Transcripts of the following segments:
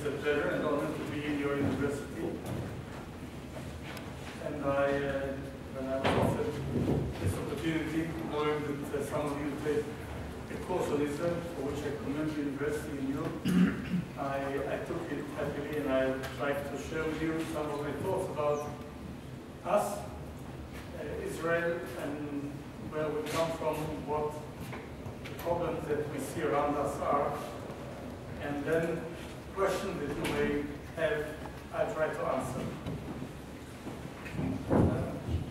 a pleasure and honor to be in your university. And when I was offered this opportunity, knowing that some of you take a course on Israel, for which I commend the university in Europe, I took it happily, and I would like to share with you some of my thoughts about us, Israel, and where we come from, what the problems that we see around us are, and then questions that you may have, I try to answer.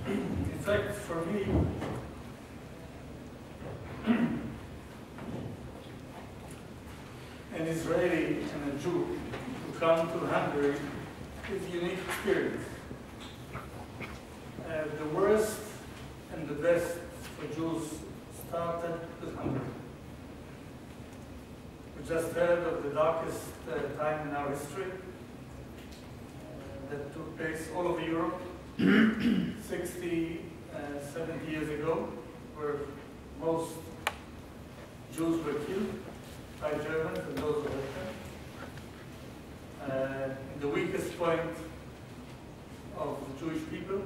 In fact, for me, an Israeli and a Jew who come to Hungary is a unique experience. The worst and the best for Jews started with Hungary. We just heard of the darkest time in our history that took place all over Europe 60, 70 years ago, where most Jews were killed by Germans and those who helped them. The weakest point of the Jewish people.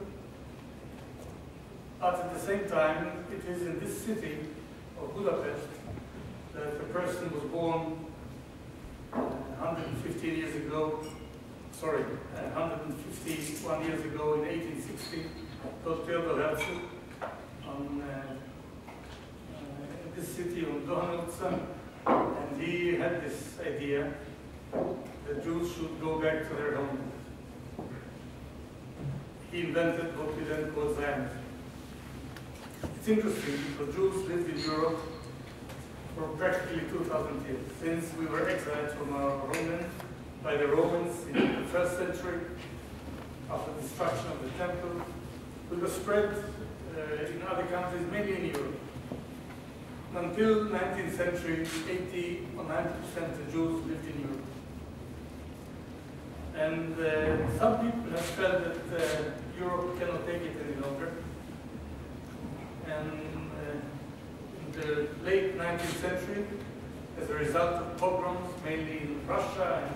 But at the same time, it is in this city of Budapest that a person was born 115 years ago, 151 years ago in 1860, called Theodor Herzl, in this city of Donaldson, and he had this idea that Jews should go back to their homeland. He invented what we then call Zionism. It's interesting because Jews lived in Europe for practically 2,000 years, since we were exiled from our homeland by the Romans in the 1st century, after the destruction of the temple. We were spread in other countries, mainly in Europe. Until 19th century, 80 or 90% of Jews lived in Europe. And some people have felt that Europe cannot take it any longer. And in the late 19th century, as a result of pogroms, mainly in Russia and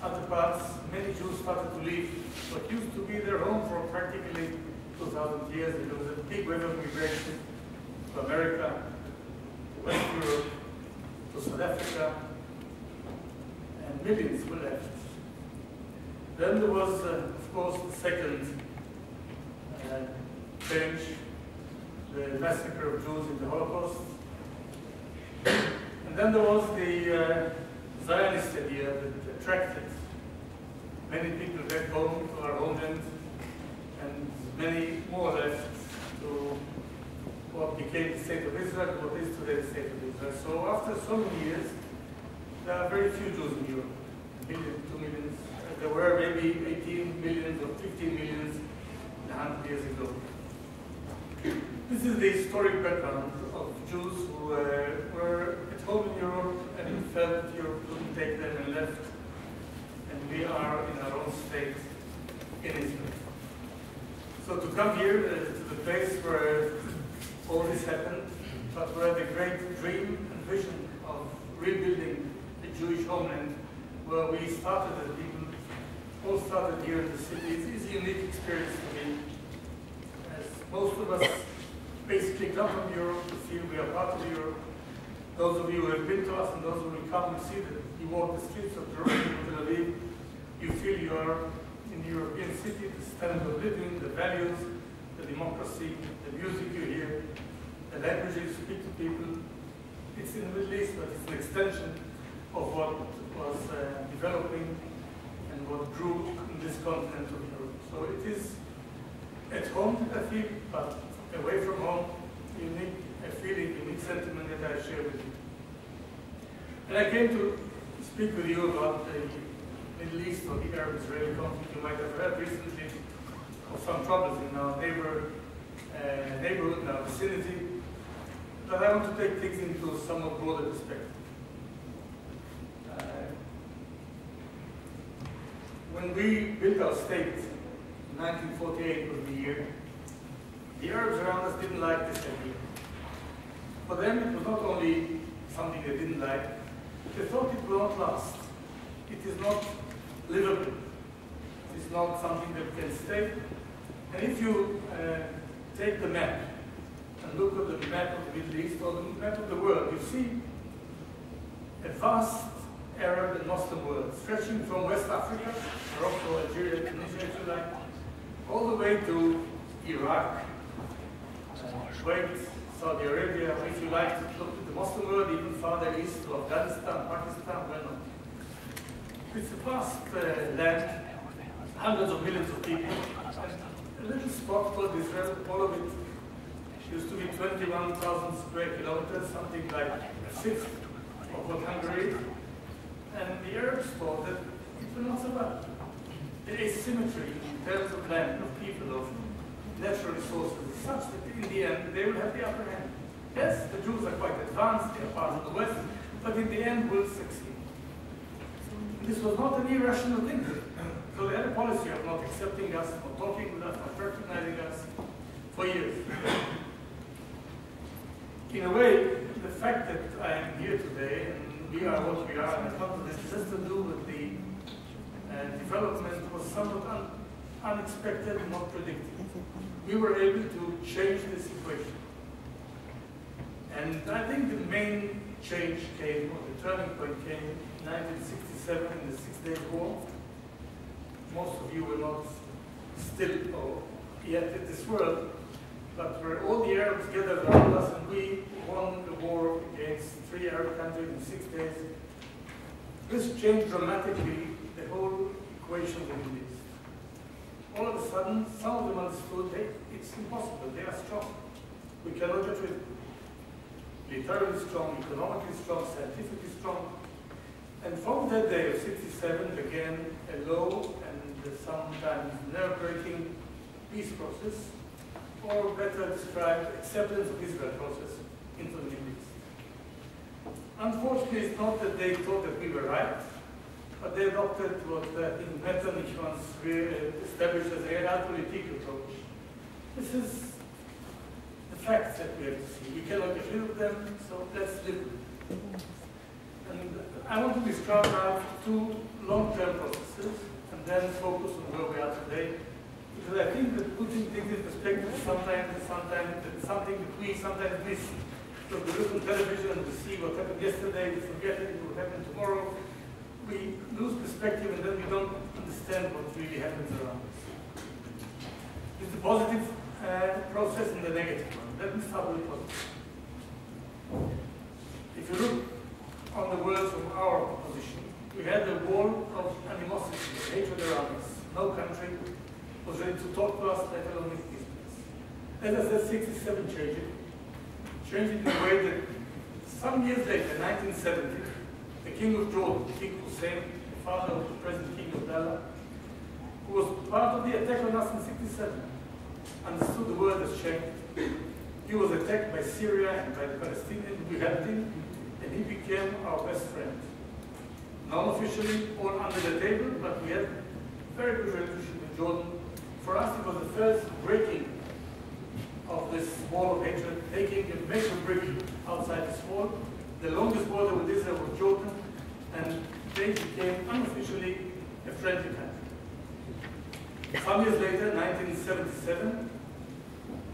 other parts, many Jews started to leave what used to be their home for practically 2,000 years. There was a big wave of migration to America, to West Europe, to South Africa, and millions were left. Then there was, of course, the second change, the massacre of Jews in the Holocaust. And then there was the Zionist idea that attracted many people back home to our homeland, and many more left to what became the State of Israel, what is today the State of Israel. So after so many years, there are very few Jews in Europe, 1 million, 2 million. There were maybe 18 million or 15 million 100 years ago. This is the historic background of Jews who were at home in Europe and felt Europe couldn't take them and left. And we are in our own state in Israel. So to come here to the place where all this happened, but where the great dream and vision of rebuilding a Jewish homeland, where we started as people, all started here in the city, is a unique experience to me. As most of us basically come from Europe to feel we are part of Europe. Those of you who have been to us and those who will come, you see that you walk the streets of Jerusalem, Tel Aviv, you feel you are in the European city, the standard of living, the values, the democracy, the music you hear, the language you speak to people. It's in the Middle East, but it's an extension of what was developing and what grew in this continent of Europe. So it is at home, I feel, but away from home, unique feeling, unique sentiment that I share with you. And I came to speak with you about the Middle East or the Arab-Israeli conflict. You might have heard recently of some problems in our neighborhood, in our vicinity. But I want to take things into a somewhat broader perspective. When we built our state, 1948 was the year, the Arabs around us didn't like this idea. For them, it was not only something they didn't like, they thought it will not last. It it is not livable. It is not something that can stay. And if you take the map and look at the map of the Middle East or the map of the world, you see a vast Arab and Muslim world, stretching from West Africa, Morocco, Algeria, Tunisia, if you like, all the way to Iraq, Kuwait, Saudi Arabia, if you like to look at the Muslim world, even farther east to Afghanistan, Pakistan, well known. It's a vast land, hundreds of millions of people. And a little spot called Israel, all of it used to be 21,000 square kilometers, something like a fifth of what Hungary is. And the Arabs thought that it will not survive. The asymmetry in terms of land, of people, of natural resources is such that in the end they will have the upper hand. Yes, the Jews are quite advanced, they are part of the West, but in the end will succeed. This was not an irrational thing. So they had a policy of not accepting us, not talking with us, not recognizing us for years. In a way, the fact that I am here today and we are what we are, and the continent has to do with the development was somewhat unexpected and not predicted. We were able to change the situation. And I think the main change came, or the turning point came in 1967 in the Six-Day War. Most of you were not still or yet in this world, but where all the Arabs gathered around us and we won the war against 3 Arab countries in 6 days. This changed dramatically the whole equation of the Middle East. All of a sudden, some of them understood, hey, it's impossible, they are strong. We cannot get rid of them. Militarily strong, economically strong, scientifically strong. And from that day of 67 began a low and sometimes nerve-breaking peace process, or better described, acceptance of Israel process into the Middle East. Unfortunately, it's not that they thought that we were right, but they adopted what I think Metternich once established as a realpolitik approach. This is the facts that we have to see. We cannot get rid of them, so let's live with them. And I want to describe now 2 long-term processes and then focus on where we are today. Because I think that putting things in perspective sometimes is something that we sometimes miss. So we look on television and we see what happened yesterday, we forget it, what happened tomorrow. We lose perspective and then we don't understand what really happens around us. It's the positive process and the negative one. Let me start with the positive. If you look on the world from our position, we had a wall of animosity, hatred around us. No country was ready to talk to us, let alone make peace with us. As I said, 67 changed it. Changed it in a way that some years later, 1970, the King of Jordan, King Hussein, the father of the present King of Dallas, who was part of the attack on us in 67, understood the world has changed. He was attacked by Syria and by the Palestinians. We helped him, and he became our best friend. Non-officially, all under the table, but we had very good relationship with Jordan. For us, it was the first breaking of this wall of hatred, taking a major brick outside this wall. The longest border with Israel was Jordan, and they became unofficially a friendly country. Some years later, 1977,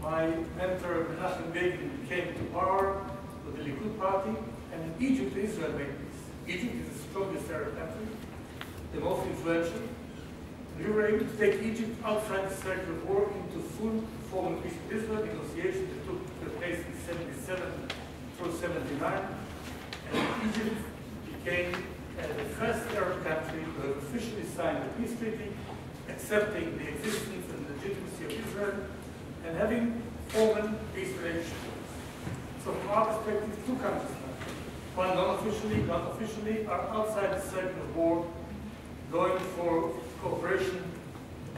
my mentor Menachem Begin came to power with the Likud party, and Egypt and Israel made peace. Egypt is the strongest Arab country, the most influential. We were able to take Egypt outside the circle of war into full formal peace with Israel, negotiations that took place in 77 through 79. And Egypt became the first Arab country to have officially signed the peace treaty, accepting the existence and legitimacy of Israel, and having formal peace relations. So from our perspective, 2 countries now. One non-officially, one officially, are outside the circle of war, going for cooperation,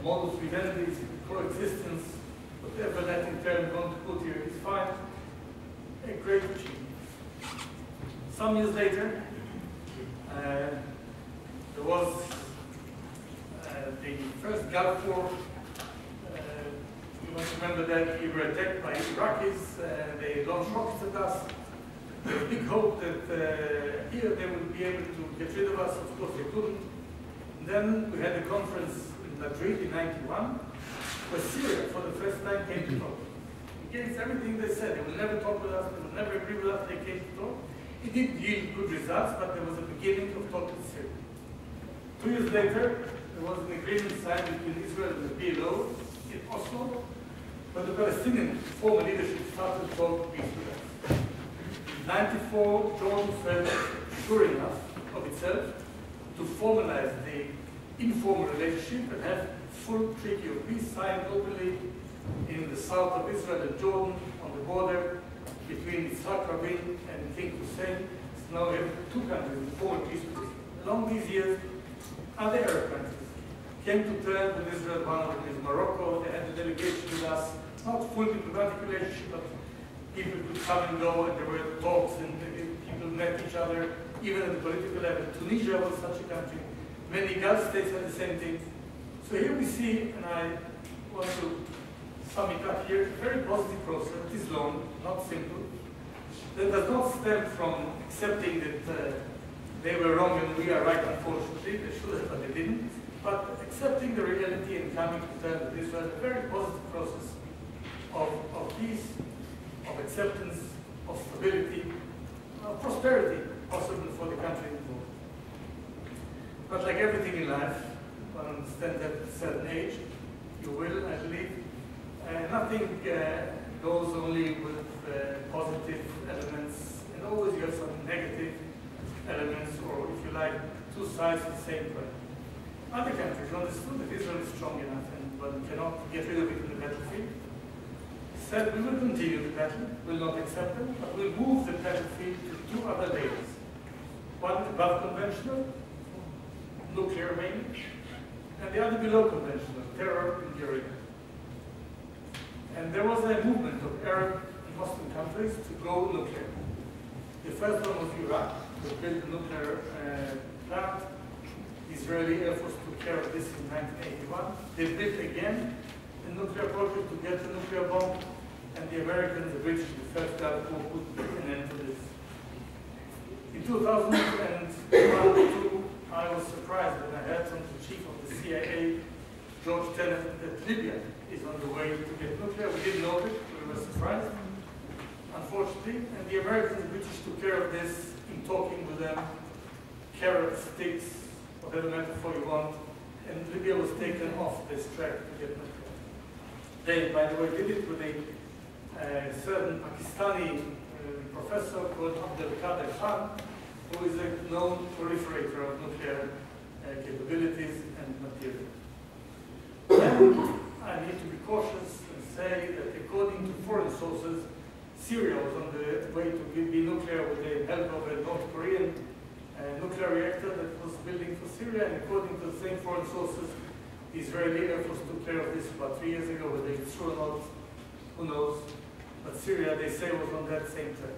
modus vivendi, coexistence, whatever Latin term you want to put here is fine. A great achievement. Some years later, there was the first Gulf War. You must remember that we were attacked by Iraqis. They launched rockets at us. There was big hope that here they would be able to get rid of us. Of course, they couldn't. And then we had a conference in Madrid in '91, where Syria, for the first time, came to talk. Against everything they said, they will never talk with us, they will never agree with us, they came to talk. It didn't yield good results, but there was a beginning of talking to Syria. 2 years later, there was an agreement signed between Israel and the PLO in Oslo, but the Palestinian former leadership started to talk peace with us. In '94, Jordan felt sure enough of itself to formalize the informal relationship and have full treaty of peace signed openly in the south of Israel and Jordan on the border between Yitzhak Rabin and King Hussein. So now we have two countries in formal peace with Israel. Along these years, other Arab countries came to terms with Israel. One of them is Morocco. They had a delegation with us, not full diplomatic relationship, but people could come and go, and there were talks, and people met each other, even at the political level. Tunisia was such a country. Many Gulf states had the same thing. So here we see, and I want to sum it up here, a very positive process. It is long, not simple. That does not stem from accepting that they were wrong and we are right, unfortunately. They should have, but they didn't. But accepting the reality and coming to terms with Israel, a very positive process of peace, of acceptance, of stability, of prosperity, possible for the country involved. But like everything in life, one understands that at a certain age, you will, I believe, nothing goes only with positive elements, and always you have some negative elements, or if you like, two sides of the same coin. Other countries understood that Israel is strong enough and one cannot get rid of it in the battlefield. Said we will continue the battle, will not accept them, but we'll move the battlefield to two other layers. One above conventional, nuclear mainly, and the other below conventional, terror and guerrilla. And there was a movement of Arab and Muslim countries to go nuclear. The first one was Iraq, to build a nuclear plant. The Israeli Air Force took care of this in 1981. They built again a nuclear project to get a nuclear bomb, and the Americans, the British, the first Gulf War put an end to this. In 2001-2, I was surprised when I heard from the chief of the CIA, George Tenet, that Libya is on the way to get nuclear. We didn't know it, we were surprised, unfortunately. And the Americans and British took care of this in talking with them, carrot, sticks, whatever metaphor you want, and Libya was taken off this track to get nuclear. They, by the way, did it with a certain Pakistani professor called Abdel Qadir Khan, who is a known proliferator of nuclear capabilities and material. Then I need to be cautious and say that according to foreign sources, Syria was on the way to be nuclear with the help of a North Korean nuclear reactor that was building for Syria, and according to the same foreign sources, the Israeli Air Force took care of this about 3 years ago, whether it's true or not, who knows. But Syria, they say, was on that same track.